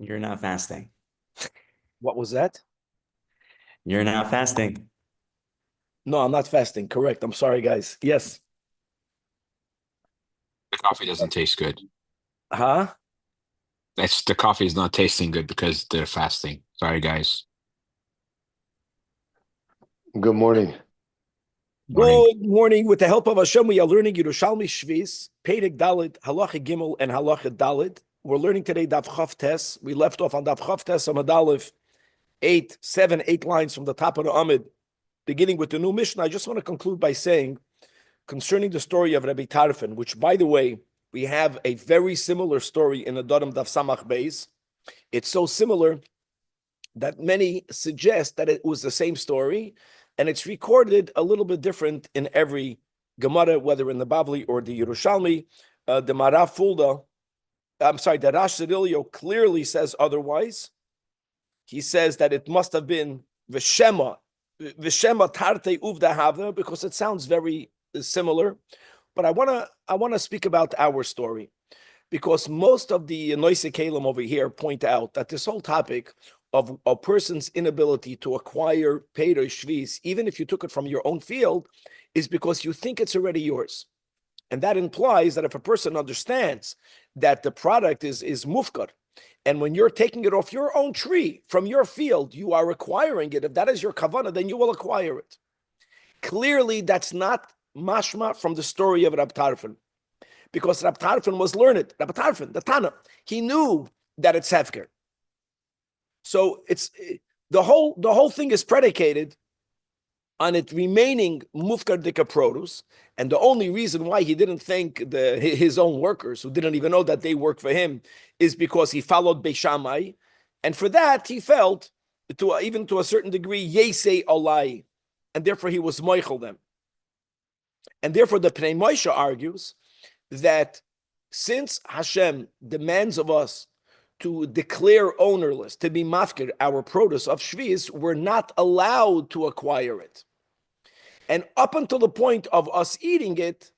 You're not fasting. What was that? You're not fasting. No, I'm not fasting. Correct. I'm sorry, guys. Yes. The coffee doesn't taste good. Huh? The coffee is not tasting good because they're fasting. Sorry, guys. Good morning. Morning. Good morning. With the help of Hashem, we are learning Yerushalmi Shvis, Perek Dalet, Halacha Gimel, and Halacha Dalet. We're learning today Daf Chav Tes. We left off on Daf Chav Tes, Amud Aleph, 8 lines from the top of the Amud, beginning with the new Mishnah. I just want to conclude by saying, concerning the story of Rabbi Tarfon, which, by the way, we have a very similar story in the Daf Samach Beis. It's so similar that many suggest that it was the same story, and it's recorded a little bit different in every Gemara, whether in the Bavli or the Yerushalmi. The Marav Fulda, the Rash Sirilio clearly says otherwise. He says that it must have been Veshema Tarte Uvda Havna, because it sounds very similar. But I wanna speak about our story, because most of the Noise Kalim over here point out that this whole topic of a person's inability to acquire Peiros Shvis, even if you took it from your own field, is because you think it's already yours. And that implies that if a person understands that the product is mufkar, and when you're taking it off your own tree, from your field, you are acquiring it, if that is your kavanah, then you will acquire it. Clearly, that's not mashma from the story of Rab Tarfon, because Rab Tarfon was learned. Rab Tarfon, the Tana, he knew that it's hefker. So it's the whole thing is predicated on it remaining mufkar dika produce, and the only reason why he didn't thank his own workers, who didn't even know that they work for him, is because he followed Beishamai, and for that he felt, even to a certain degree, yesei olai, and therefore he was moichel them. And therefore the Pnei Moshe argues that since Hashem demands of us to declare ownerless, to be mafkir, our produce of Shvis, we're not allowed to acquire it. And up until the point of us eating it,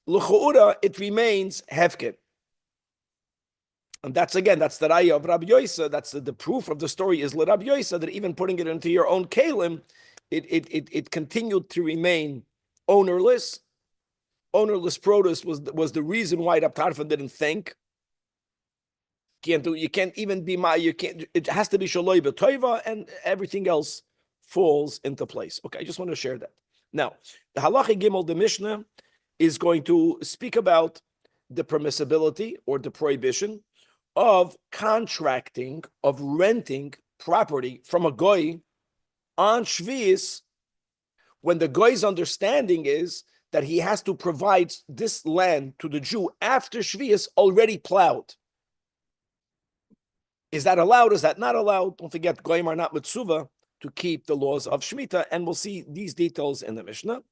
l'chu'ura, it remains hefker. And that's the raya of Rabbi Yosa. That's the proof of the story is Rabbi Yosa, that even putting it into your own kalim, it continued to remain ownerless. Ownerless produce was the reason why Rab Tarfon didn't think. You can't even be it has to be shaloi b'toiva, and everything else falls into place. Okay, I just want to share that. Now, the halacha gimel, the Mishnah, is going to speak about the permissibility or the prohibition of contracting, of renting property from a goy on Shvis, when the goy's understanding is that he has to provide this land to the Jew after Shvis already plowed. Is that allowed? Is that not allowed? Don't forget, goyim are not mitzuva to keep the laws of Shemitah, and we'll see these details in the Mishnah.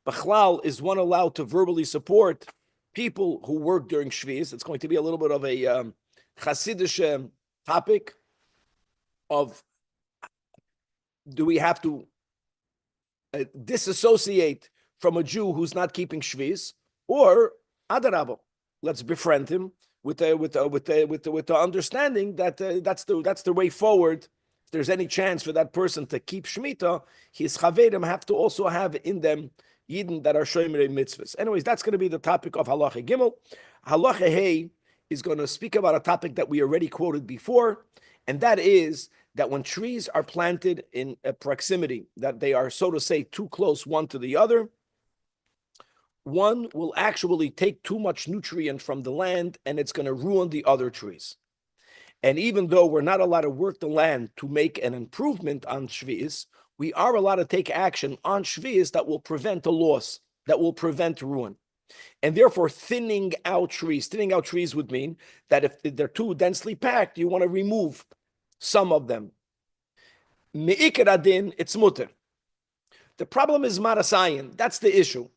B'chlal, is one allowed to verbally support people who work during Shvis? It's going to be a little bit of a Hasidic topic of, do we have to disassociate from a Jew who's not keeping Shvis, or adarabo, let's befriend him with the understanding that that's the way forward. If there's any chance for that person to keep Shemitah, his chaverim have to also have in them Yidden that are shomerei mitzvahs. Anyways, that's going to be the topic of Halacha Gimel. Halacha Hey is going to speak about a topic that we already quoted before, and that is that when trees are planted in a proximity, that they are, so to say, too close one to the other, one will actually take too much nutrient from the land, and it's going to ruin the other trees. And even though we're not allowed to work the land to make an improvement on Shvi'is, we are allowed to take action on Shvi'is that will prevent a loss, that will prevent ruin. And therefore, thinning out trees would mean that if they're too densely packed, you want to remove some of them. Me'ikar adin, it's mutter. The problem is marasayin. That's the issue.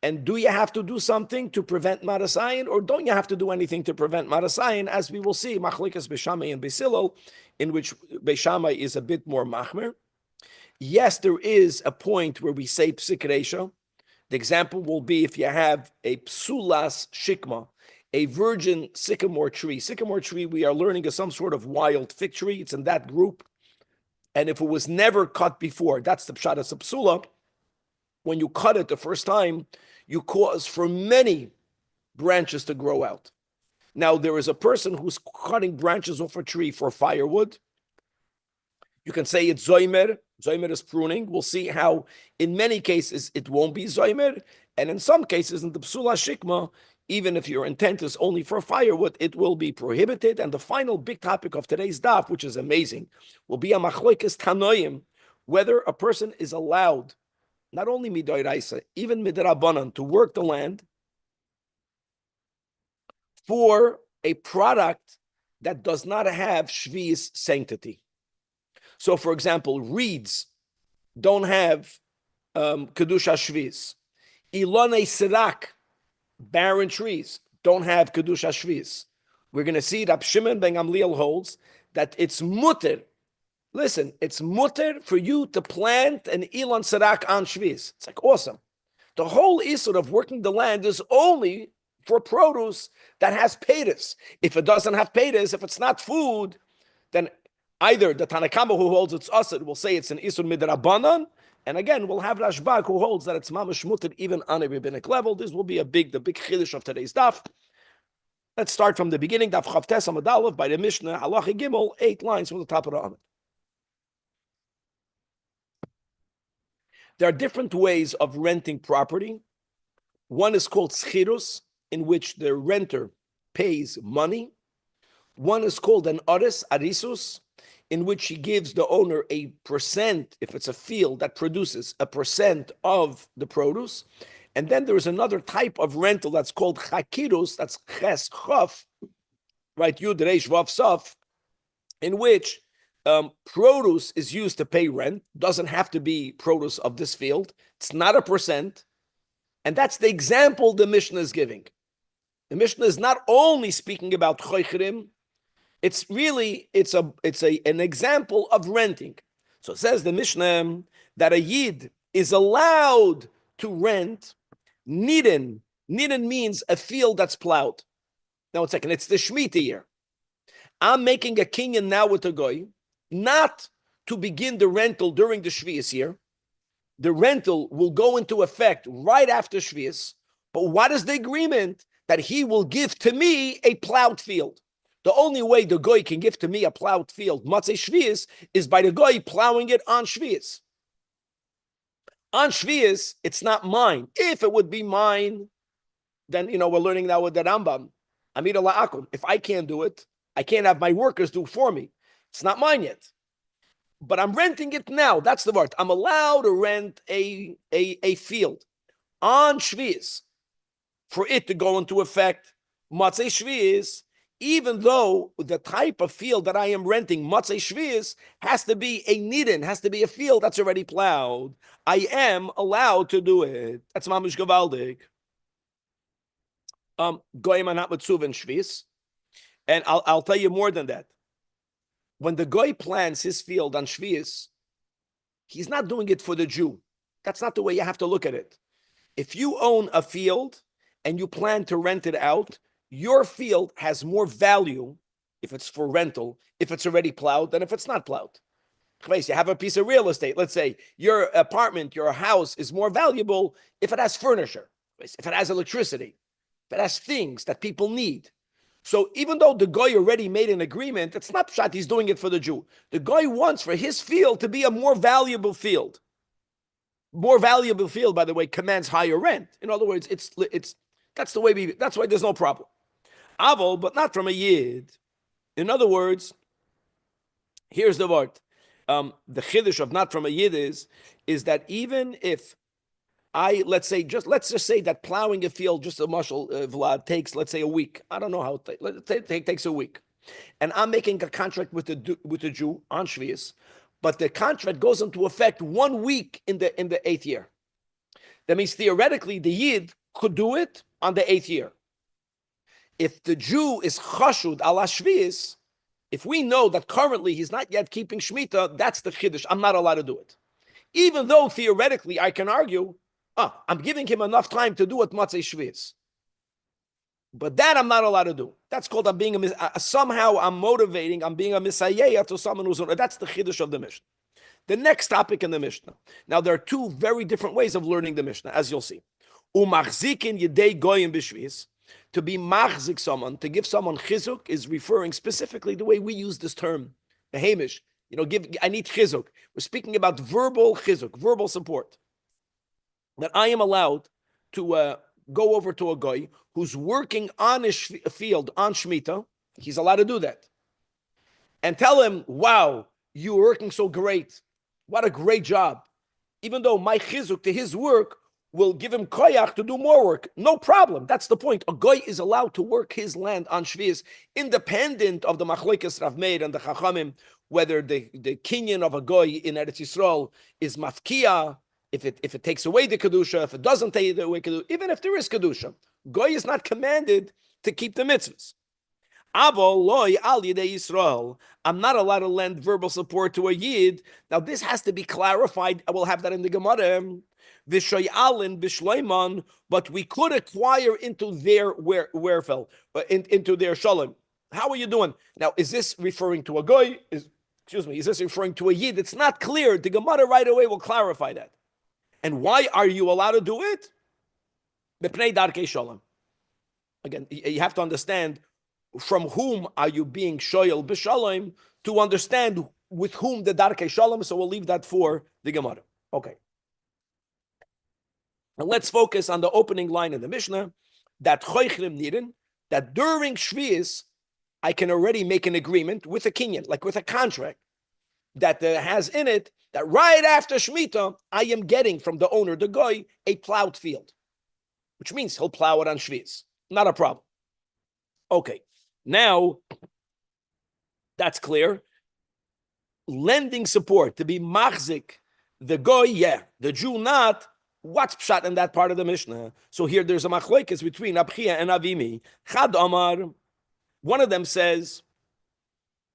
And do you have to do something to prevent marasayin, or don't you have to do anything to prevent marasayin? As we will see, machlikas Beishamai and Beisilol, in which Beishamai is a bit more machmer. Yes, there is a point where we say psik reisha. The example will be if you have a psulas shikma, a virgin sycamore tree. Sycamore tree, we are learning, is some sort of wild fig tree. It's in that group. And if it was never cut before, that's the pshat of psula. When you cut it the first time, you cause for many branches to grow out. Now, there is a person who's cutting branches off a tree for firewood. You can say it's zoymer. Zoymer is pruning. We'll see how in many cases it won't be zoymer. And in some cases, in the psula shikma, even if your intent is only for firewood, it will be prohibited. And the final big topic of today's daf, which is amazing, will be a machlokes tanoim, whether a person is allowed, not only midoraisa, even midrabanan, to work the land for a product that does not have shvi's sanctity. So, for example, reeds don't have kedusha shvi's. Ilonei sirak, barren trees, don't have kedusha shvi's. We're going to see that Shimon ben Gamliel holds that it's mutter. Listen, it's mutter for you to plant an ilon sirak on shvi's. It's like awesome. The whole issue of working the land is only for produce that has peiros. If it doesn't have peiros, if it's not food, then either the Tanakama who holds it's asur will say it's an isur midrabanan, and again we'll have Rashbag who holds that it's mamash mutter even on a rabbinic level. This will be the big chiddush of today's daf. Let's start from the beginning. Daf Chavtes Amud Aleph by the Mishnah Halacha Gimel, 8 lines from the top of the Amud. There are different ways of renting property. One is called schirus, in which the renter pays money. One is called an arisus, in which he gives the owner a percent, if it's a field that produces a percent of the produce. And then there is another type of rental that's called chakirus, that's ches chaf, right, yud reish vav saf, in which produce is used to pay rent. Doesn't have to be produce of this field. It's not a percent. And that's the example the Mishnah is giving. The Mishnah is not only speaking about choichrim, it's really, an example of renting. So it says the Mishnah that a yid is allowed to rent nidin. Nidin means a field that's plowed. Now, 1 second, it's the Shemitah year. I'm making a kinyan now with a goy, not to begin the rental during the Shvius year. The rental will go into effect right after Shvius. But what is the agreement? That he will give to me a plowed field. The only way the goy can give to me a plowed field, matzei shvius, is by the goy plowing it on shvius. On shvius, it's not mine. If it would be mine, then, we're learning now with the Rambam. Amida la'akum. If I can't do it, I can't have my workers do it for me. It's not mine yet. But I'm renting it now. That's the word. I'm allowed to rent a field on shvius for it to go into effect, matzei shvius, even though the type of field that I am renting, matzei shvius, has to be a nidin, has to be a field that's already plowed. I am allowed to do it. That's mamish gavaldik. Goyim are not mitzuv in shvius, and I'll tell you more than that. When the goy plants his field on shvius, he's not doing it for the Jew. That's not the way you have to look at it. If you own a field and you plan to rent it out, your field has more value if it's for rental, if it's already plowed, than if it's not plowed. You have a piece of real estate. Let's say your apartment, your house is more valuable if it has furniture, if it has electricity, if it has things that people need. So even though the guy already made an agreement, it's not pshat he's doing it for the Jew. The guy wants for his field to be a more valuable field. More valuable field, by the way, commands higher rent. In other words, that's the way that's why there's no problem. Avol, but not from a yid. In other words, here's the word. The chiddush of not from a yid is that even if let's just say that plowing a field, just a mushal, Vlad, takes, let's say, a week. I don't know how it takes a week. And I'm making a contract with the Jew on Shvius, but the contract goes into effect 1 week in the 8th year. That means theoretically the yid could do it on the 8th year. If the Jew is chashud ala shvius, if we know that currently he's not yet keeping Shemitah, that's the chiddush. I'm not allowed to do it. Even though theoretically I can argue, I'm giving him enough time to do it matzei shvius. But that I'm not allowed to do. That's called I'm being somehow I'm motivating. I'm being a misayeh to someone who's. That's the chiddush of the Mishnah. The next topic in the Mishnah. Now there are two very different ways of learning the Mishnah, as you'll see. Umachzikin yedei goyim b'shvis. To be machzik someone, to give someone chizuk, is referring specifically the way we use this term, the hamish. I need chizuk. We're speaking about verbal chizuk, verbal support. That I am allowed to go over to a guy who's working on his field on Shemitah. He's allowed to do that. And tell him, wow, you're working so great. What a great job. Even though my chizuk to his work will give him koyach to do more work. No problem. That's the point. A goy is allowed to work his land on Shvius, independent of the machlokes Rav Meir and the Chachamim, whether the kinyan of a goy in Eretz Yisrael is mafkia, if it takes away the kedusha, if it doesn't take away kedusha, even if there is kedusha, goy is not commanded to keep the mitzvahs. Avol loy al yidei Yisrael. I'm not allowed to lend verbal support to a yid. Now this has to be clarified. I will have that in the Gemara. V'shoyalin b'shleiman, but we could acquire into their werfel, into their shalom. How are you doing? Now, is this referring to a goy? Is this referring to a yid? It's not clear. The Gemara right away will clarify that. And why are you allowed to do it? B'pnei darkei shalom. Again, you have to understand from whom are you being shoyal b'shalom to understand with whom the darkei shalom. So we'll leave that for the Gemara. Okay. Now let's focus on the opening line in the Mishnah, that choichrim nirin, that during Shvius, I can already make an agreement with a kinyan, like with a contract, that has in it that right after Shemitah, I am getting from the owner, the goy, a plowed field, which means he'll plow it on Shvius. Not a problem. Okay, now that's clear. Lending support to be machzik, the goy, yeah, the Jew not. What's pshat in that part of the Mishnah? So here there's a machlokes between Abchia and Avimi. Chad Amar, one of them says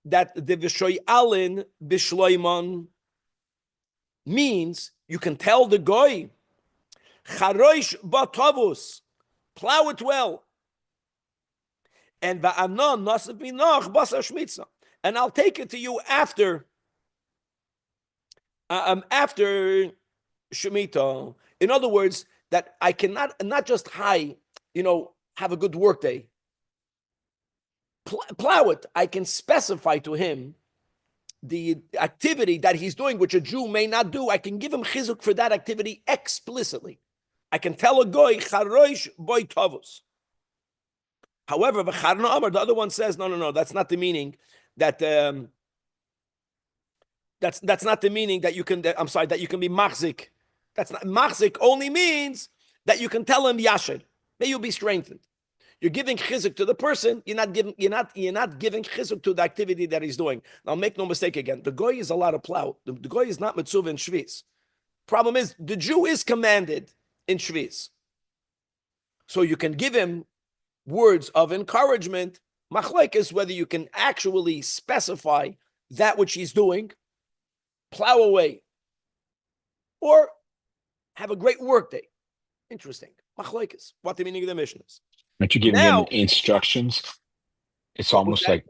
that the Vishoy Alin Bishloimon means you can tell the goy, Charoish Batavus, plow it well. And Va'anon Nasib Minoch Basa Shmitza. And I'll take it to you after Shemitah. In other words, that I cannot, not just have a good work day. Plow it. I can specify to him the activity that he's doing, which a Jew may not do. I can give him chizuk for that activity explicitly. I can tell a goy, charoish boy tavus. However, the other one says, no, that's not the meaning that, that's not the meaning that you can, that you can be machzik. That's not machzik. Only means that you can tell him yasher. May you be strengthened. You're giving chizuk to the person. You're not giving chizuk to the activity that he's doing. Now, make no mistake again. The goy is allowed to plow. The goy is not mitzvah in shvis. Problem is, the Jew is commanded in shvis. So you can give him words of encouragement. Machlek is whether you can actually specify that which he's doing, plow away, or have a great work day. Interesting. Machlokes. What the meaning of the Mishnah is. Aren't you giving him instructions? It's almost like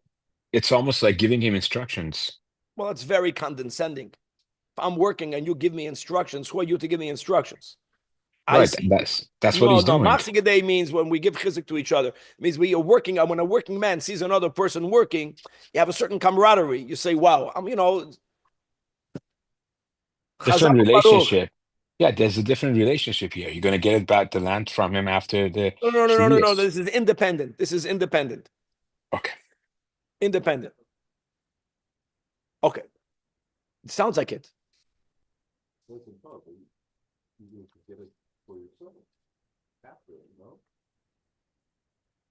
giving him instructions. Well, it's very condescending. If I'm working and you give me instructions, who are you to give me instructions? Right. That's what he's doing. Machzik day means when we give chizuk to each other. It means we are working. When a working man sees another person working, you have a certain camaraderie. You say, "Wow, different relationship." Yeah, there's a different relationship here. You're going to get back the land from him after the... No. This is independent. Okay. Independent. Okay. It sounds like it.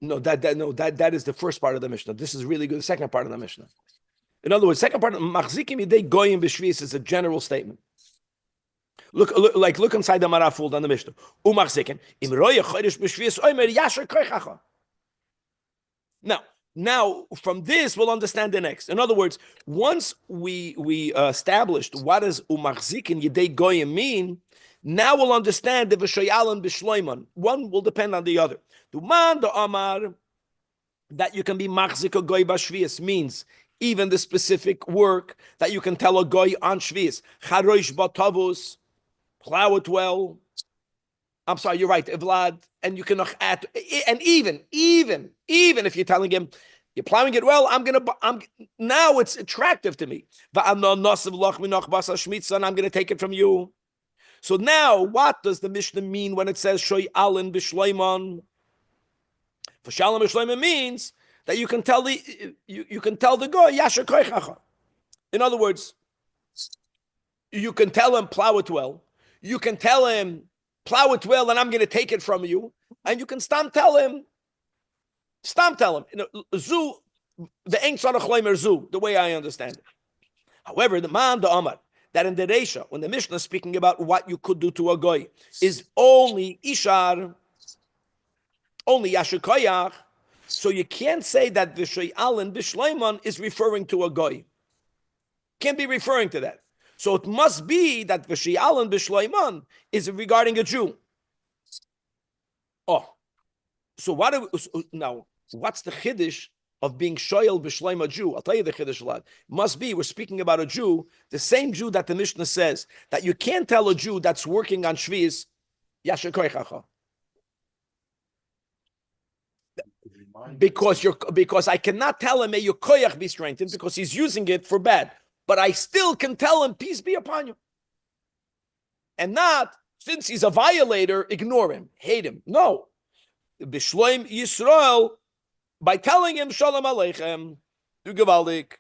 No, that is the first part of the Mishnah. This is really good. The second part of the Mishnah. In other words, second part of Machzikim Yidei Goyim B'Shvis is a general statement. Look inside the Marafuld on the Mishnah. Now, from this, we'll understand the next. In other words, once we established what does umachzik and yedei goyim mean, Now we'll understand the v'shayalan b'shloiman. One will depend on the other. The man the amar that you can be machzik a goy b'shvius means even the specific work that you can tell a goy on shvius. Charosh batavus, plow it well. I'm sorry, you're right, Vlad. And you can add, and even if you're telling him you're plowing it well, I'm now it's attractive to me. And I'm going to take it from you. So now, what does the Mishnah mean when it says shoy alin b'shleiman? For shalom b'shleiman means that you can tell the guy yasher koichacha. In other words, you can tell him plow it well. You can tell him plow it well, and I'm going to take it from you. And you can stam tell him. Zu, the Eng Tzarech Leimer Zu, the way I understand it. However, the man, the Amar, that in the Reisha, when the Mishnah is speaking about what you could do to a goy, is only Ishar, only Yashikoyach. So you can't say that V'shoy Alin B'shleiman is referring to a goy. Can't be referring to that. So it must be that V'shoy Alin B'shleiman is regarding a Jew. Oh, so now? What's the chiddush of being shoyel b'shleim a Jew? I'll tell you the chiddush a lot. Must be we're speaking about a Jew, the same Jew that the Mishnah says that you can't tell a Jew that's working on shvius yasher koichacha. Because I cannot tell him may your koyach be strengthened because he's using it for bad, but I still can tell him peace be upon you, and not since he's a violator, ignore him, hate him. No, b'shleim Yisrael. By telling him Shalom Aleichem, du gewaldig.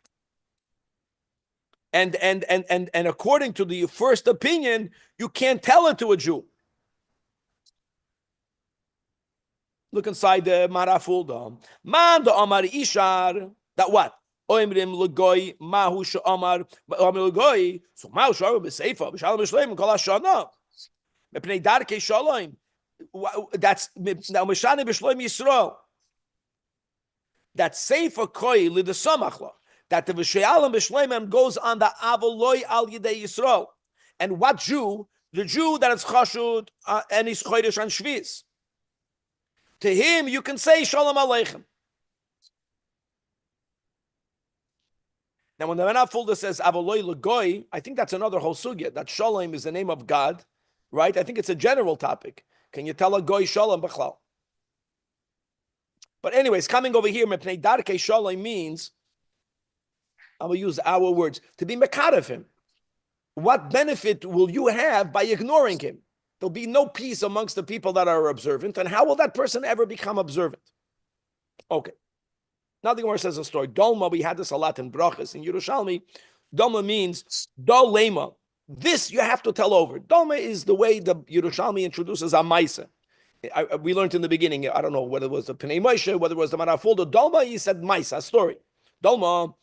And according to the first opinion, you can't tell it to a Jew. Look inside the Marafulda. Man the Amar Ishar. That what? Oimrim legoy mahu she'amar oimrim legoy. So mahu she'amar b'seifa b'shalom b'shleim kol hashana. Mepnei darkei shalom. That's now Meshane b'shleim Yisrael. That Seifa Koi Lida Samachla, that the V'she'alim B'shleimem goes on the Avoloi Al Yidei Yisrael. And what Jew? The Jew that is Chashud and is Chodesh and Shviz. To him, you can say Shalom Aleichem. Now, when the Manafulda says Avoloi L'Goy, I think that's another whole sugya, that Shalom is the name of God, right? I think it's a general topic. Can you tell a Goy Shalom B'chlal? But anyways, coming over here, Mepnei Darkei Shalom means, I will use our words, to be mekad of him. What benefit will you have by ignoring him? There'll be no peace amongst the people that are observant, and how will that person ever become observant? Okay. Now the Gemara says a story. Dolma, we had this a lot in Brachas, in Yerushalmi. Dolma means, Dol Lema. This you have to tell over. Dolma is the way the Yerushalmi introduces a Maisa. We learned in the beginning, I don't know whether it was the Pnei Moshe, whether it was the Marafulda. Dolma, he said Maisa, a story. Dolma,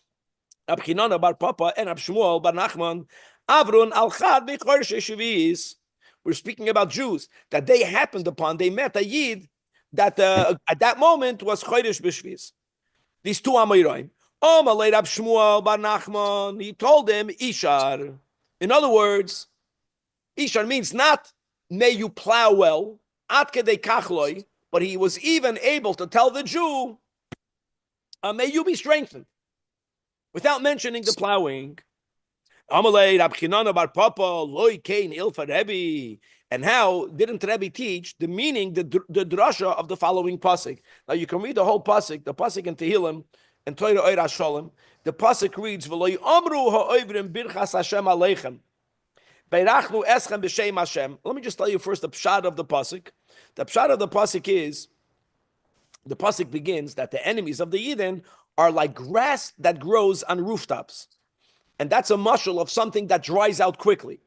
Abchinana bar Papa and Abshmuel bar Nachman, Avrun al-Chad b'chorshe shviis. We're speaking about Jews, that they happened upon, they met a Yid that at that moment was Chodesh b'shviis. These two Amoraim. Amalei Abshmuel bar Nachman, he told them, Ishar. In other words, Ishar means not, may you plow well, but he was even able to tell the Jew, may you be strengthened, without mentioning the plowing. And how didn't Rabbi teach the meaning, the drasha of the following pasuk? Now you can read the whole pasuk, the pasuk in Tehillim, and Torah Oira Shalom. The pasuk reads, "V'lo yamru ha'ovrim birchas Hashem aleichem." Let me just tell you first the pshat of the pasuk. The pshat of the pasuk is, the pasuk begins that the enemies of the Yidden are like grass that grows on rooftops. And that's a mashal of something that dries out quickly.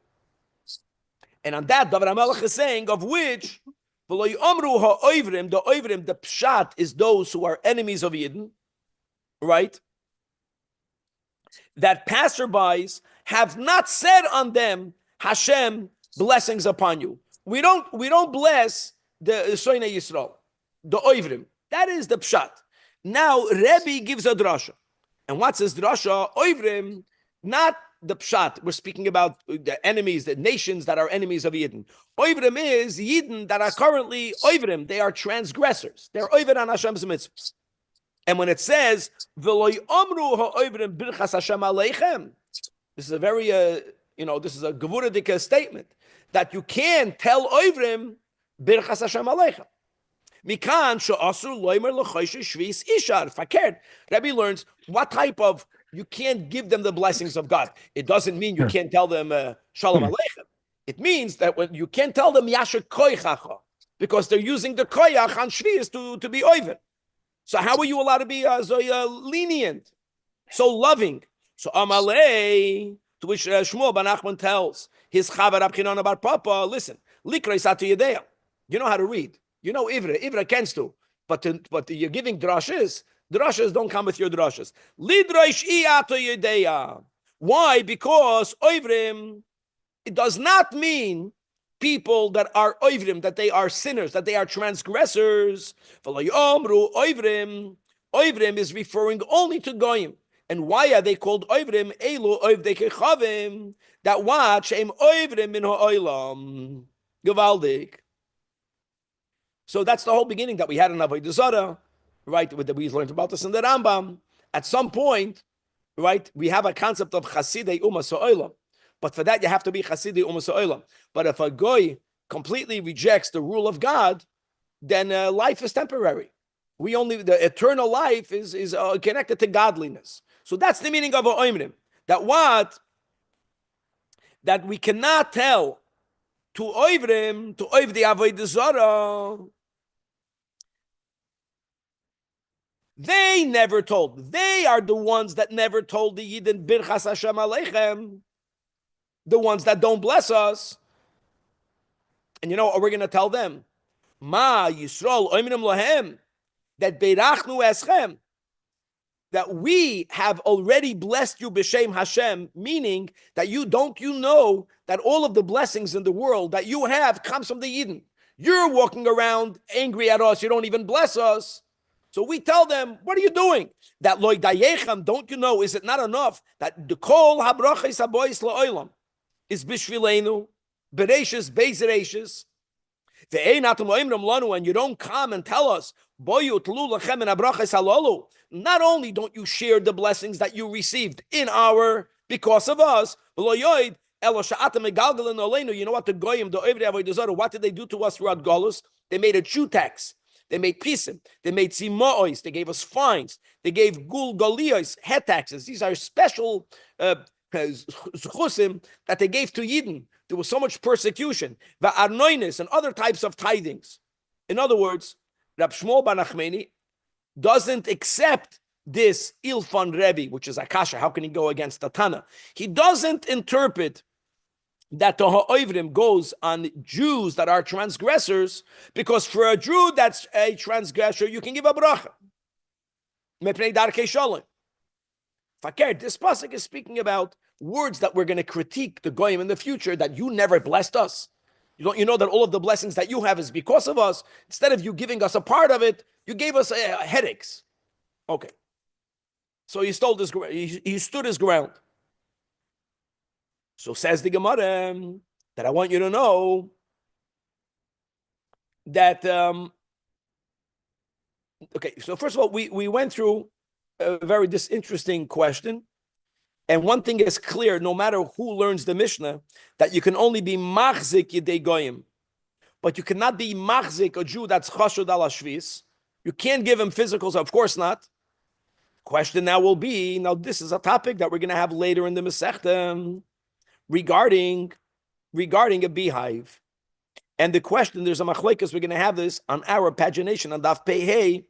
And on that, David HaMelech is saying, of which, the oivrim, the pshat is those who are enemies of Yidden, right? That passerbys have not said on them, Hashem, blessings upon you. We don't bless the Soine Yisrael, the Oivrim. That is the Pshat. Now, Rabbi gives a drasha. And what's his drasha? Oivrim, not the pshat. We're speaking about the enemies, the nations that are enemies of Yidden. Oivrim is Yidden that are currently Oivrim. They are transgressors. They're Oivrim on Hashem's mitzvahs. And when it says, "V'lo yomru ha'oivrim birchas Hashem aleichem," this is a very, this is a gevuradik statement that you can tell Oivrim birchas Hashem aleichem. Mikan she'asur loimer l'choishes shvis ishar fakert. Rabbi learns what type of, you can't give them the blessings of God. It doesn't mean you can't tell them shalom aleichem. It means that when you can't tell them yasher koichacha, because they're using the koyach on shvis to be oivim. So how are you allowed to be so lenient, so loving? So Amalei, to which Shmuel ben Nachman tells his chaver Abchinon bar Papa, listen, likrei satu yedea. You know how to read. You know Ivra kennst du. But you're giving drashes. Drashes don't come with your drashes. Lidroish iyatu yedea. Why? Because oivrim, it does not mean people that are oivrim, that they are sinners, that they are transgressors. Oivrim is referring only to goyim. And why are they called oivrim? Elu oivdei kechavim, that watch em oivrim min ha'olam. Gevaldik. So that's the whole beginning that we had in Avodah Zarah, right? We learned about this in the Rambam. At some point, right, we have a concept of chasidei umas ha'olam. But for that, you have to be chasidei umas ha'olam. But if a goy completely rejects the rule of God, then life is temporary. The eternal life is connected to godliness. So that's the meaning of ha'oimrim. That we cannot tell to oivrim, to oiv the avodah zarah. They never told. They are the ones that never told the Yidden birchas Hashem aleichem. The ones that don't bless us. And you know what we're going to tell them? Ma Yisrael oimrim lahem, that beirachnu eschem, that we have already blessed you b'shem Hashem, meaning that you know that all of the blessings in the world that you have comes from the Yidden. You're walking around angry at us. You don't even bless us. So we tell them, what are you doing? That loy dayechem, don't you know, is it not enough that the kol habrachas habois la'olam is bishvilenu, bereishis, beis and you don't come and tell us, not only don't you share the blessings that you received because of us, you know what the goyim, the Oivdei Avodah Zarah, what did they do to us throughout Golus? They made a Jew tax. They made pisim. They made simois. They gave us fines. They gave gul golios, head taxes. These are special chusim that they gave to Yidden. There was so much persecution. Va'arnoinis and other types of tithings. In other words, Rab Shmuel bar Nachmani doesn't accept this Ilfan Rebbe, which is Akasha. How can he go against the Tana? He doesn't interpret that the ha'oivrim goes on Jews that are transgressors, because for a Jew that's a transgressor, you can give a bracha. Mepnei darkei shalom. Fakir, this pasuk is speaking about words that we're going to critique the goyim in the future, that you never blessed us. You know that all of the blessings that you have is because of us. Instead of you giving us a part of it, you gave us headaches. Okay. So he stood his ground. So says the Gemara that I want you to know that, okay, so first of all, we went through a very interesting question. And one thing is clear, no matter who learns the Mishnah, that you can only be machzik yedei goyim, but you cannot be machzik a Jew that's chashud ala shvis. You can't give him physicals, of course not. Question now will be, now this is a topic that we're going to have later in the Masechta regarding a beehive. And the question, there's a machlekes, we're going to have this on our pagination on Daf Pei Hey,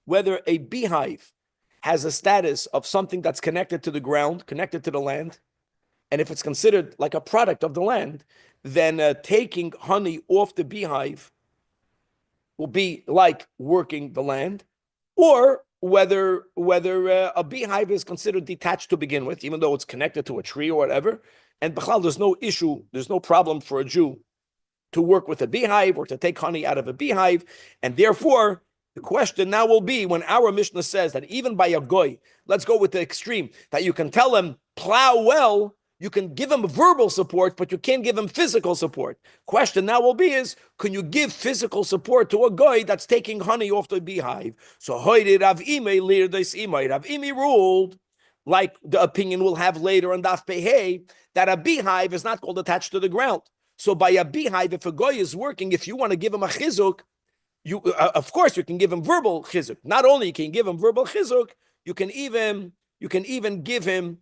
whether a beehive has a status of something that's connected to the ground, connected to the land, and if it's considered like a product of the land, then taking honey off the beehive will be like working the land, or whether a beehive is considered detached to begin with, even though it's connected to a tree or whatever. And b'chlal, there's no issue, there's no problem for a Jew to work with a beehive or to take honey out of a beehive, and therefore The question now will be, when our Mishnah says that even by a goy, let's go with the extreme, that you can tell him plow well, you can give him verbal support, but you can't give him physical support. Question now will be is, can you give physical support to a guy that's taking honey off the beehive? So hoyde Rav Ime lir des imay. Rav Ime ruled, like the opinion we'll have later on Daf Pehei, that a beehive is not called attached to the ground. So by a beehive, if a guy is working, if you want to give him a chizuk, you of course you can give him verbal chizuk. Not only can you give him verbal chizuk, you can even give him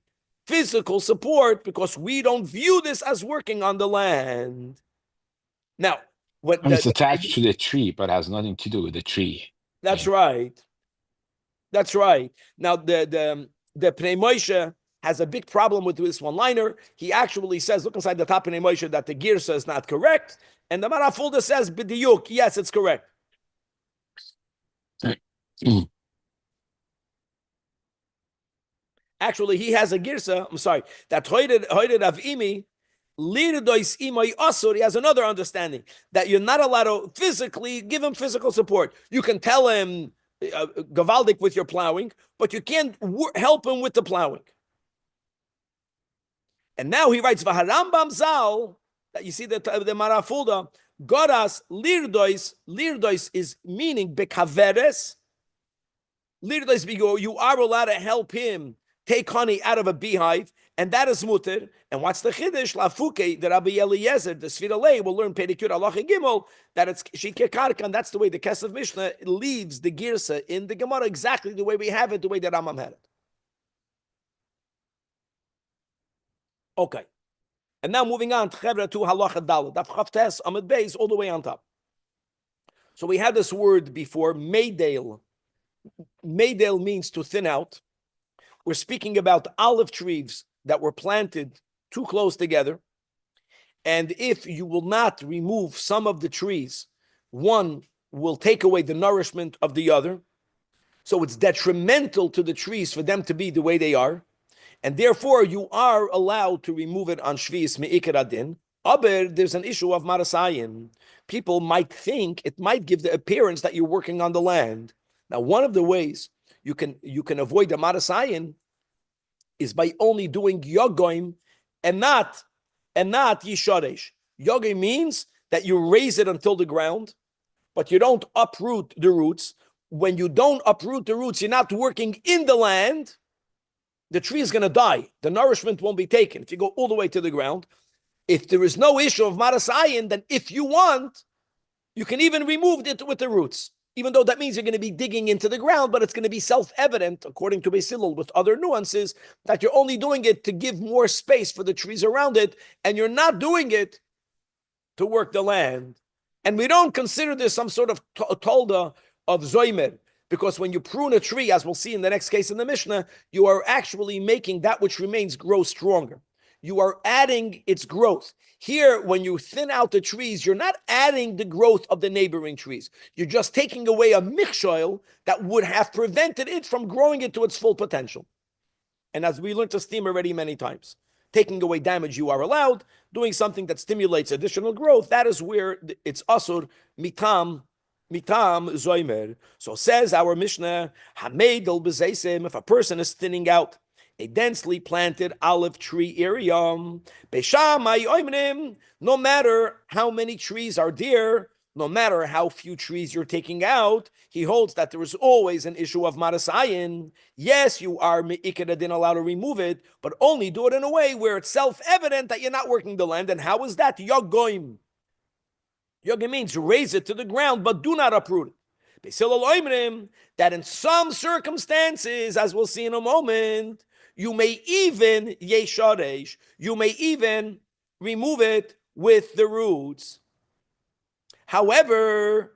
physical support, because we don't view this as working on the land. Now, And it's attached to the tree, but has nothing to do with the tree. That's right. That's right. Now, the Pnei Moshe has a big problem with this one-liner. He actually says, look inside the top of Pnei Moshe, that the Girsa is not correct, and the Marafulda says, b'diyuk, yes, it's correct. Actually, he has a girsa, I'm sorry, that hoided of imi, lirdois imay asur, he has another understanding, that you're not allowed to physically give him physical support. You can tell him, gavaldik with your plowing, but you can't help him with the plowing. And now he writes, Vaharambam Zal, that you see the Marafulda, Goras lirdois is meaning bekaveres. Lirdois, you are allowed to help him take honey out of a beehive, and that is mutter. And what's the chiddush? Lafuke, the Rabbi Eliezer, the Sfiralei, will learn Pedikut Halacha Gimel, that it's Shikir Karkan. That's the way the Kesef Mishnah leaves the Girsa in the Gemara, exactly the way we have it, the way that Rambam had it. Okay. And now moving on to Halacha Dalet, Daf Chavtes Amud Beis, all the way on top. So we had this word before, Meidel. Meidel means to thin out. We're speaking about olive trees that were planted too close together. And if you will not remove some of the trees, one will take away the nourishment of the other. So it's detrimental to the trees for them to be the way they are. And therefore, you are allowed to remove it on Shvi'is Me'ikar Adin. Aber, there's an issue of Marasayin. People might think, it might give the appearance that you're working on the land. Now, one of the ways you can avoid the Marasayin is by only doing Yogoim and not Yisharesh. Yogoim means that you raise it until the ground, but you don't uproot the roots. When you don't uproot the roots, you're not working in the land, the tree is going to die. The nourishment won't be taken. If you go all the way to the ground, if there is no issue of Marasayin, then if you want, you can even remove it with the roots. Even though that means you're going to be digging into the ground, but it's going to be self-evident, according to Beis Hillel, with other nuances, that you're only doing it to give more space for the trees around it, and you're not doing it to work the land. And we don't consider this some sort of tolda of zoimer, because when you prune a tree, as we'll see in the next case in the Mishnah, you are actually making that which remains grow stronger. You are adding its growth. Here, when you thin out the trees, you're not adding the growth of the neighboring trees. You're just taking away a michshoil that would have prevented it from growing it to its full potential. And as we learned to steam already many times, taking away damage you are allowed, doing something that stimulates additional growth, that is where it's asur mitam zoimer. So says our Mishnah, Hameidel b'zeisim, if a person is thinning out a densely planted olive tree area, no matter how many trees are there, no matter how few trees you're taking out, he holds that there is always an issue of marasayin. Yes, you are me'ikadadin allowed to remove it, but only do it in a way where it's self-evident that you're not working the land. And how is that? Yogoim. Yogoim means raise it to the ground, but do not uproot it. That in some circumstances, as we'll see in a moment, you may even yesharesh, you may even remove it with the roots. However,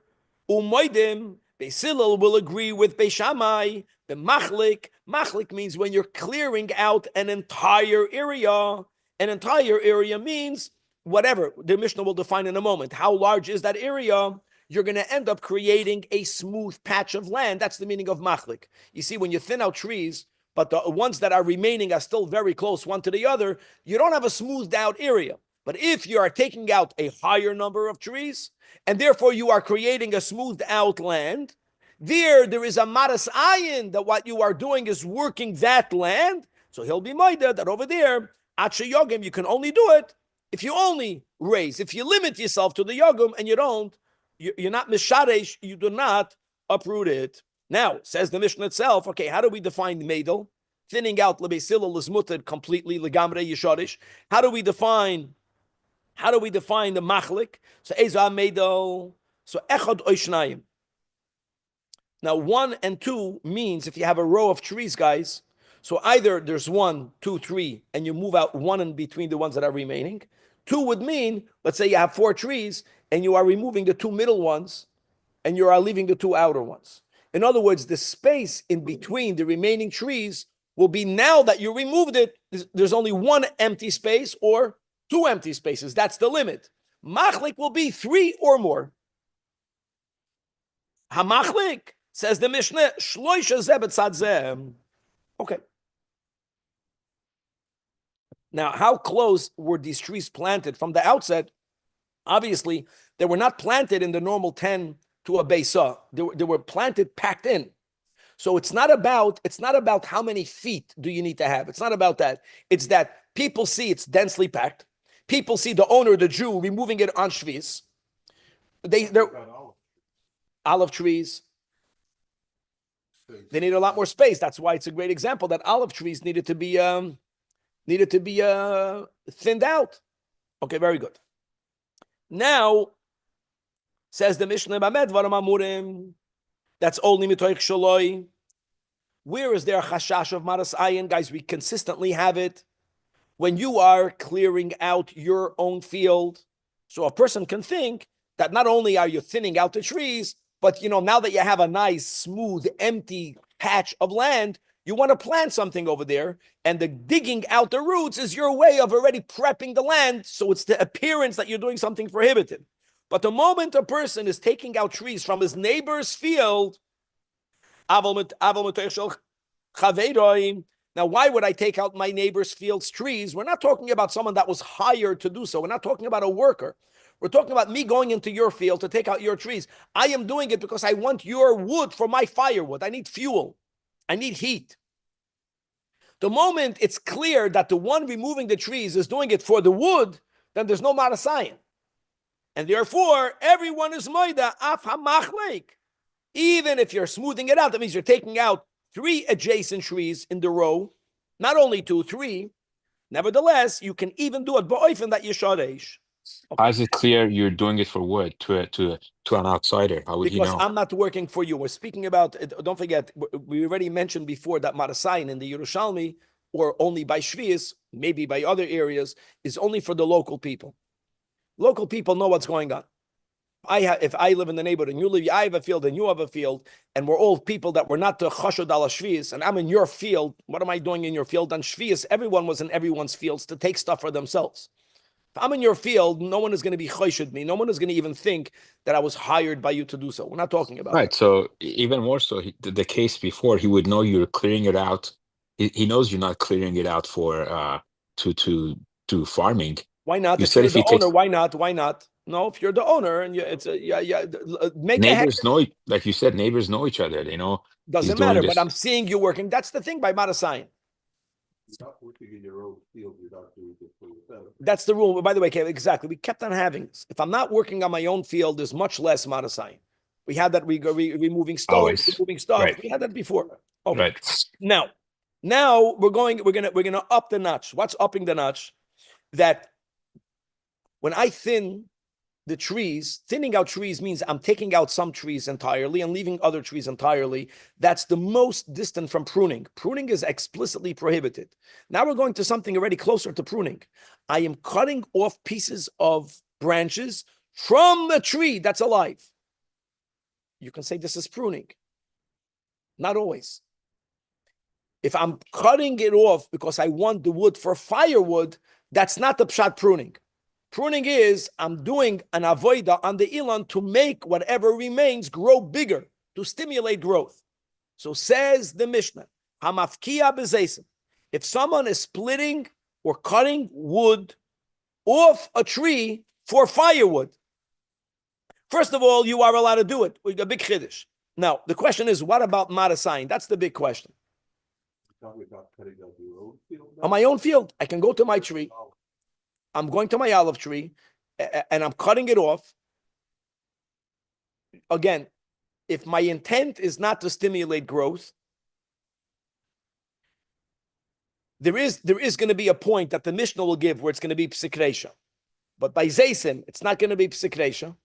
umoidim, Beis Hillel will agree with Beis Shammai. The machlik means when you're clearing out an entire area. An entire area means whatever the Mishnah will define in a moment. How large is that area? You're going to end up creating a smooth patch of land. That's the meaning of machlik. You see, when you thin out trees, but the ones that are remaining are still very close one to the other, you don't have a smoothed out area. But if you are taking out a higher number of trees, and therefore you are creating a smoothed out land, There is a maras ayin that what you are doing is working that land. So he'll be moida that over there, acha yogim, you can only do it if you only raise. If you limit yourself to the yogim and you don't, you're not misharesh, you do not uproot it. Now, says the Mishnah itself, okay, how do we define meidel? Thinning out lebesila lizmuted completely, legamre yisharish. How do we define the machlik? So eza meidel. So echad oishnayim. Now 1 and 2 means if you have a row of trees, guys. So either there's 1, 2, 3, and you move out 1 in between the ones that are remaining. 2 would mean, let's say you have 4 trees and you are removing the 2 middle ones and you are leaving the 2 outer ones. In other words, the space in between the remaining trees will be, now that you removed it, there's only 1 empty space or 2 empty spaces. That's the limit. Machlik will be 3 or more. Hamachlik, says the Mishnah, shloisha zebet sadzem. Okay. Now, how close were these trees planted from the outset? Obviously, they were not planted in the normal 10 to a besa. They were planted, packed in. So it's not about how many feet do you need to have. It's not about that. It's that people see it's densely packed. People see the owner, the Jew, removing it on Shvis. They're olive trees. They need a lot more space. That's why it's a great example that olive trees needed to be thinned out. Okay, very good. Now, says the Mishnah, that's only mitoich shaloi. Where is there a chashash of maras ayin? Guys, we consistently have it when you are clearing out your own field. So a person can think that not only are you thinning out the trees, but now that you have a nice, smooth, empty patch of land, you want to plant something over there, and the digging out the roots is your way of already prepping the land, so it's the appearance that you're doing something prohibited. But the moment a person is taking out trees from his neighbor's field, now why would I take out my neighbor's field's trees? We're not talking about someone that was hired to do so. We're not talking about a worker. We're talking about me going into your field to take out your trees. I am doing it because I want your wood for my firewood. I need fuel. I need heat. The moment it's clear that the one removing the trees is doing it for the wood, then there's no marasayin. And therefore, everyone is moida af hamachleik. Even if you're smoothing it out, that means you're taking out 3 adjacent trees in the row, not only 2, 3. Nevertheless, you can even do it ba'ofen that yisharesh. Okay. How is it clear you're doing it for wood to an outsider? How would he know? Because I'm not working for you. We're speaking about, don't forget, we already mentioned before that marasayin in the Yerushalmi, or only by Shvius, maybe by other areas, is only for the local people. Local people know what's going on. If I live in the neighborhood and you live, I have a field and you have a field, and we're all people that were not the chashod ala Shvius, and I'm in your field, what am I doing in your field? On Shvius, everyone was in everyone's fields to take stuff for themselves. If I'm in your field, no one is going to be choshid me. No one is going to even think that I was hired by you to do so. We're not talking about right. That. So even more so, the case before, he would know you're clearing it out. He knows you're not clearing it out for to farming. Why not? If you're the owner, why not? Why not? No, if you're the owner and make neighbors know, like you said, neighbors know each other. They know. Doesn't matter. But I'm seeing you working. That's the thing by marasayin. That's the rule. By the way, exactly. We kept on having this. If I'm not working on my own field, there's much less marasayin. We had that removing stones, removing stuff. Right. We had that before. Okay. Right. Now we're gonna up the notch. What's upping the notch? That when I thin the trees, thinning out trees means I'm taking out some trees entirely and leaving other trees entirely. That's the most distant from pruning. Pruning is explicitly prohibited. Now we're going to something already closer to pruning. I am cutting off pieces of branches from the tree that's alive. You can say this is pruning. Not always. If I'm cutting it off because I want the wood for firewood, that's not the pshat pruning. Pruning is, I'm doing an avoida on the ilan to make whatever remains grow bigger, to stimulate growth. So says the Mishnah, hamafkia bezesim. If someone is splitting or cutting wood off a tree for firewood, first of all, you are allowed to do it. We got a big chiddush. Now, the question is, what about Marasayin? That's the big question. On my own field, I can go to my tree. I'm going to my olive tree, and I'm cutting it off. Again, if my intent is not to stimulate growth, there is going to be a point that the Mishnah will give where it's going to be psikresha. But by Zaysim, it's not going to be psikresha.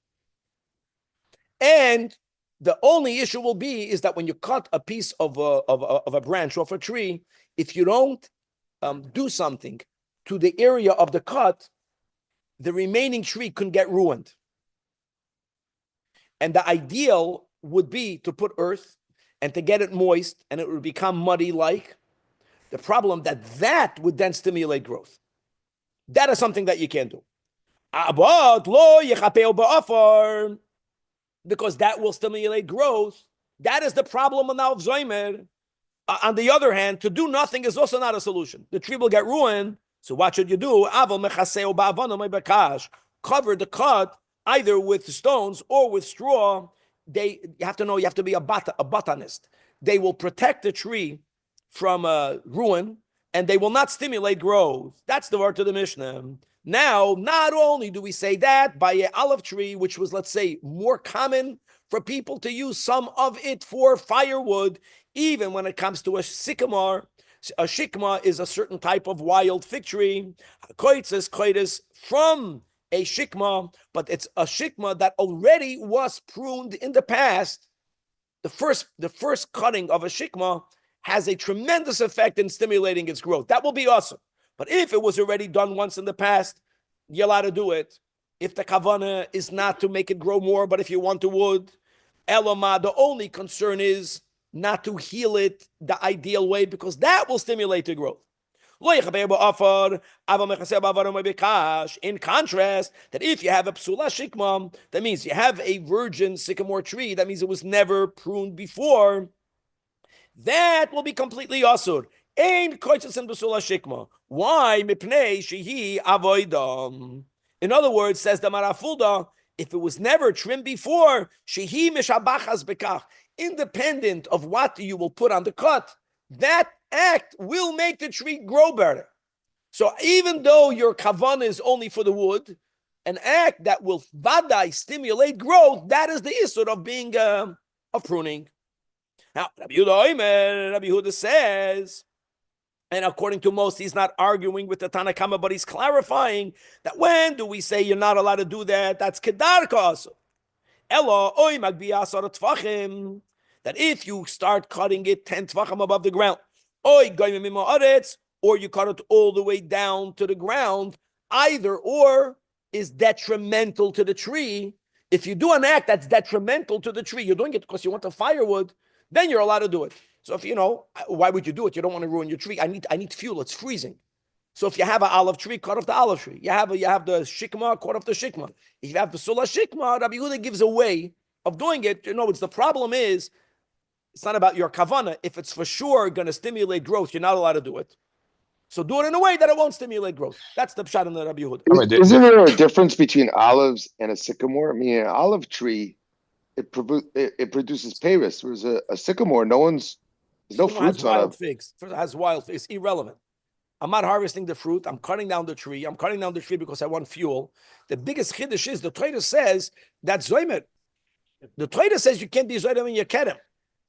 And the only issue will be is that when you cut a piece of a branch off a tree, if you don't do something to the area of the cut, the remaining tree can get ruined. And the ideal would be to put earth and to get it moist, and it would become muddy-like. The problem that would then stimulate growth. That is something that you can't do. Because that will stimulate growth. That is the problem now of Zoymer. On the other hand, to do nothing is also not a solution. The tree will get ruined. So what should you do? Cover the cut either with stones or with straw. You have to know, you have to be a botanist. They will protect the tree from ruin, and they will not stimulate growth. That's the word to the Mishnah. Now, not only do we say that by an olive tree, which was, let's say, more common for people to use some of it for firewood, even when it comes to a sycamore. A shikma is a certain type of wild fig tree. Koitzes from a shikma, but it's a shikma that already was pruned in the past. The first cutting of a shikma has a tremendous effect in stimulating its growth. That will be awesome. But if it was already done once in the past, you're allowed to do it. If the kavanah is not to make it grow more, but if you want to wood, eloma, the only concern is not to heal it the ideal way, because that will stimulate the growth. In contrast, that if you have a psula shikma, that means you have a virgin sycamore tree, that means it was never pruned before, that will be completely asur. Ein koitzes in besula shikma. Why? Mipnei shehi avoidam. In other words, says the Marafulda, if it was never trimmed before, shehi mishabachas bekach, independent of what you will put on the cut, that act will make the tree grow better. So even though your kavanah is only for the wood, an act that will vadai stimulate growth, that is the isur of being of pruning. Now, Rabbi Yehuda says, and according to most, he's not arguing with the Tanakama, but he's clarifying that when do we say you're not allowed to do that? That's kedarka also. Elo oy magbiyasar tvachim, that if you start cutting it 10 tvachim above the ground, oy goyim mima'aretz, or you cut it all the way down to the ground, either or is detrimental to the tree. If you do an act that's detrimental to the tree, you're doing it because you want the firewood, then you're allowed to do it. So if you know, why would you do it? You don't want to ruin your tree. I need fuel. It's freezing. So if you have an olive tree, cut off the olive tree. You have the shikma, cut off the shikma. If you have the sula shikma, Rabbi Yehuda gives a way of doing it. You know, the problem is, it's not about your kavana. If it's for sure going to stimulate growth, you're not allowed to do it. So do it in a way that it won't stimulate growth. That's the pshat in the Rabbi Yehuda. Isn't there a difference between olives and a sycamore? I mean, an olive tree, it produces peiros, whereas a sycamore, there's no fruits on it. Figs. It has wild figs. It's irrelevant. I'm not harvesting the fruit. I'm cutting down the tree. I'm cutting down the tree because I want fuel. The biggest chiddush is the Torah says that's zoymer. The Torah says you can't be zoymer in your kedem.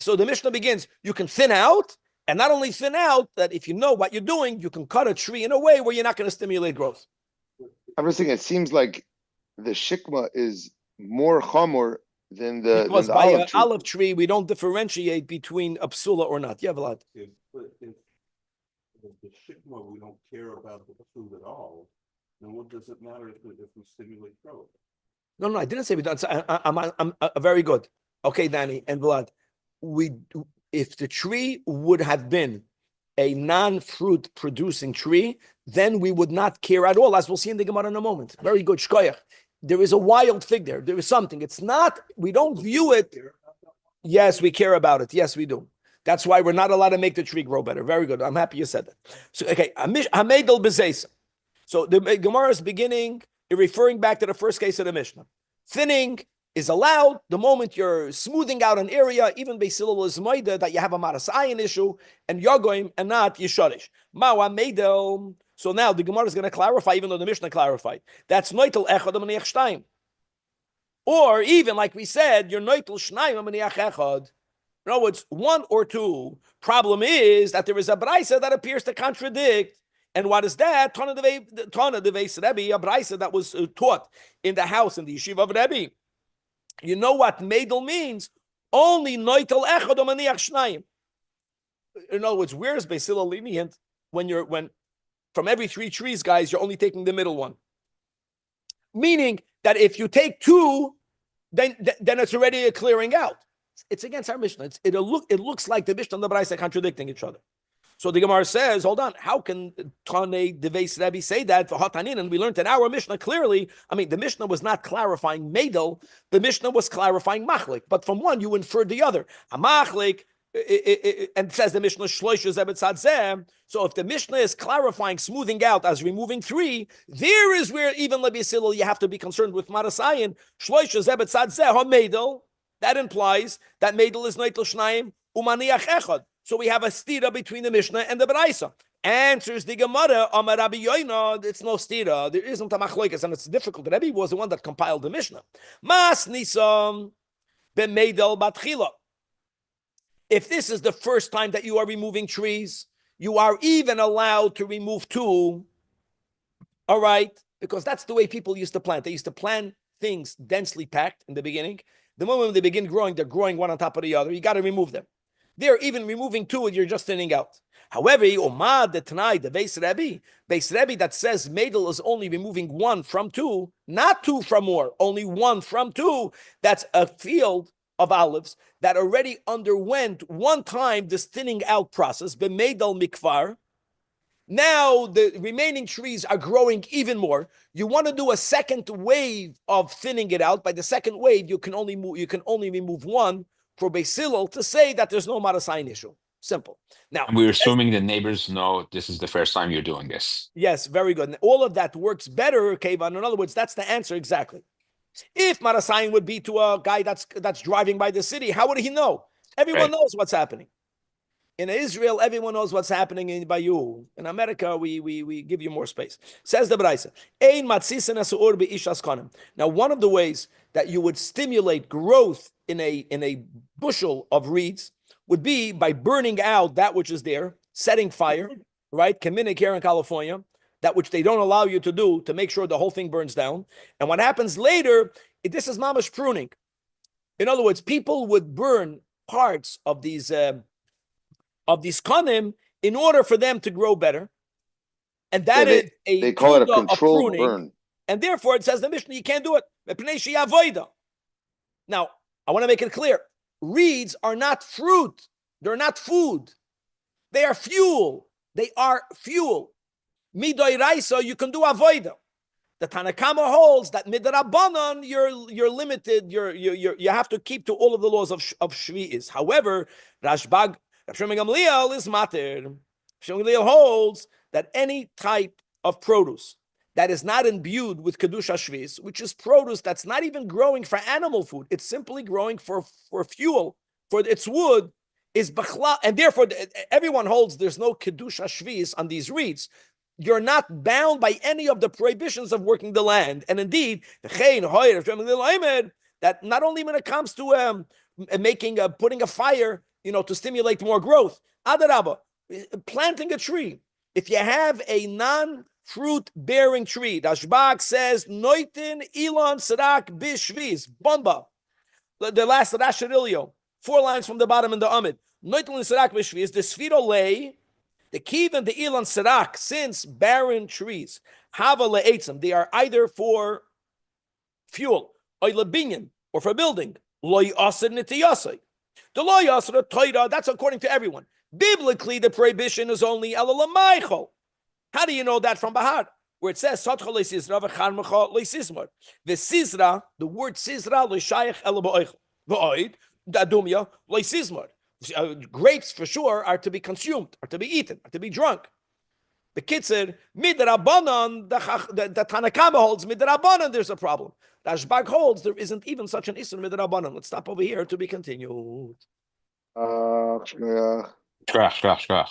So the Mishnah begins, you can thin out, and not only thin out, that if you know what you're doing, you can cut a tree in a way where you're not going to stimulate growth. I'm just saying, it seems like the shikma is more chamor than the by olive tree, we don't differentiate between a psula or not. Yeah, Vlad. If the shikma, we don't care about the food at all, then what does it matter if we stimulate growth? No, I didn't say we don't. I'm very good. Okay, Danny and Vlad. If the tree would have been a non-fruit producing tree, then we would not care at all, as we'll see in the Gemara in a moment. Very good, shkoyach. There is a wild fig there. There is something. It's not, we don't view it. Yes, we care about it. Yes, we do. That's why we're not allowed to make the tree grow better. Very good. I'm happy you said that. So, okay. Hamedel b'zeisa. So the Gemara is beginning, referring back to the first case of the Mishnah. Thinning is allowed the moment you're smoothing out an area, even Beisilul is Maida, that you have a Marasayan issue, and Yagoim and not Yesharish. Mawa Meidel. So now the Gemara is going to clarify, even though the Mishnah clarified. That's Noitel Echad Amaniach Shtayim. Or even, like we said, you're Noitel Shnayim Amaniach Echad. In other words, one or two. Problem is that there is a Braisa that appears to contradict. And what is that? Tana Devei Rebbe, a Braisa that was taught in the house in the yeshiva of Rebbe. You know what Meidel means? Only Noitel Echad Amaniach Shnayim. In other words, where is Beisila lenient when from every 3 trees, guys, you're only taking the middle one? Meaning that if you take 2, then it's already a clearing out. It's against our Mishnah. It looks like the Mishnah and the Braisa are contradicting each other. So the Gemara says, hold on, how can Tanei Deveis Rebbe say that for Hatanin? And we learned in our Mishnah clearly, the Mishnah was not clarifying Meidel, the Mishnah was clarifying Machlik. But from one, you inferred the other. A Machlik, and it says the Mishnah, Shloisha Zebet Tzadzeh. So if the Mishnah is clarifying, smoothing out as removing 3, there is where even Lebi Silil, you have to be concerned with Marasayan. Shloisha Zebet Tzadzeh, ha Meidel. That implies that Meidel is Noitel Shnayim, Umaniach Echad. So we have a stira between the Mishnah and the Braisa. Answers the Gemara, Amar Rabbi Yoina, it's no stira. There isn't a machloikas, and it's difficult. Rabbi was the one that compiled the Mishnah. Mas nisam b'meidel batchila. If this is the first time that you are removing trees, you are even allowed to remove 2. All right? Because that's the way people used to plant. They used to plant things densely packed in the beginning. The moment they begin growing, they're growing one on top of the other. You got to remove them. They're even removing 2 and you're just thinning out. However, Omad the Tanai, the Beis Rebbe that says Meidel is only removing 1 from 2, not 2 from more, only 1 from 2. That's a field of olives that already underwent one time this thinning out process, B'Meidel Mikvar. Now the remaining trees are growing even more. You want to do a second wave of thinning it out. By the second wave, you can only remove 1 for Beisilil to say that there's no Marasayan issue. Simple. Now, we're assuming the neighbors know this is the first time you're doing this. Yes, very good. And all of that works better, Kevan. In other words, that's the answer exactly. If Marasayan would be to a guy that's driving by the city, how would he know? Everyone knows what's happening. In Israel, everyone knows what's happening in Bayou. In America, we give you more space. Says the Braisa. Now, one of the ways that you would stimulate growth in a bushel of reeds would be by burning out that which is there, setting fire, right? Kaminik here in California, that which they don't allow you to do to make sure the whole thing burns down. And what happens later, this is mamash pruning. In other words, people would burn parts of these kanim in order for them to grow better. And that is they call it a controlled burn. And therefore, it says in the Mishnah, you can't do it. Now, I want to make it clear. Reeds are not fruit. They're not food. They are fuel. They are fuel. Midoi raisa, you can do avoida. The Tanakama holds that midrabanan, you're limited. You have to keep to all of the laws of Shvi'is. However, Rashbag Shlomo Gamliel is matir. Shlomo Gamliel holds that any type of produce that is not imbued with kedusha shvis, which is produce that's not even growing for animal food, it's simply growing for fuel, for its wood, is bachla, and therefore everyone holds there's no kedusha shvis on these reeds. You're not bound by any of the prohibitions of working the land, and indeed, that not only when it comes to putting a fire, to stimulate more growth. Adarabba, planting a tree. If you have a non-fruit-bearing tree, Rashbag says, Noitin Elon Sarak Bishviz, Bomba. The last Rasharilio, 4 lines from the bottom in the Amid. Noitin Sarak Bishviz, the Sfiro lay, the Kiv and the Elon Sarak, since barren trees, Hava le'etzim, they are either for fuel, or lebinyan, or for building, loy asid nitiyasai. The law yasra toida, that's according to everyone. Biblically, the prohibition is only elalamaychol. How do you know that from Bahar? Where it says, Satcha le'sizra v'charmecha le'sizmar. V'sizra, the word sizra, le'shayach elaba'oich. V'oid, dadumya, le'sizmar. Grapes, for sure, are to be consumed, are to be eaten, are to be drunk. The kid said, midrabanan, the Tanakama holds, midrabanan, there's a problem. The Ashbag holds there isn't even such an Isser midrabanan. Let's stop over here to be continued. Yeah. Shkach.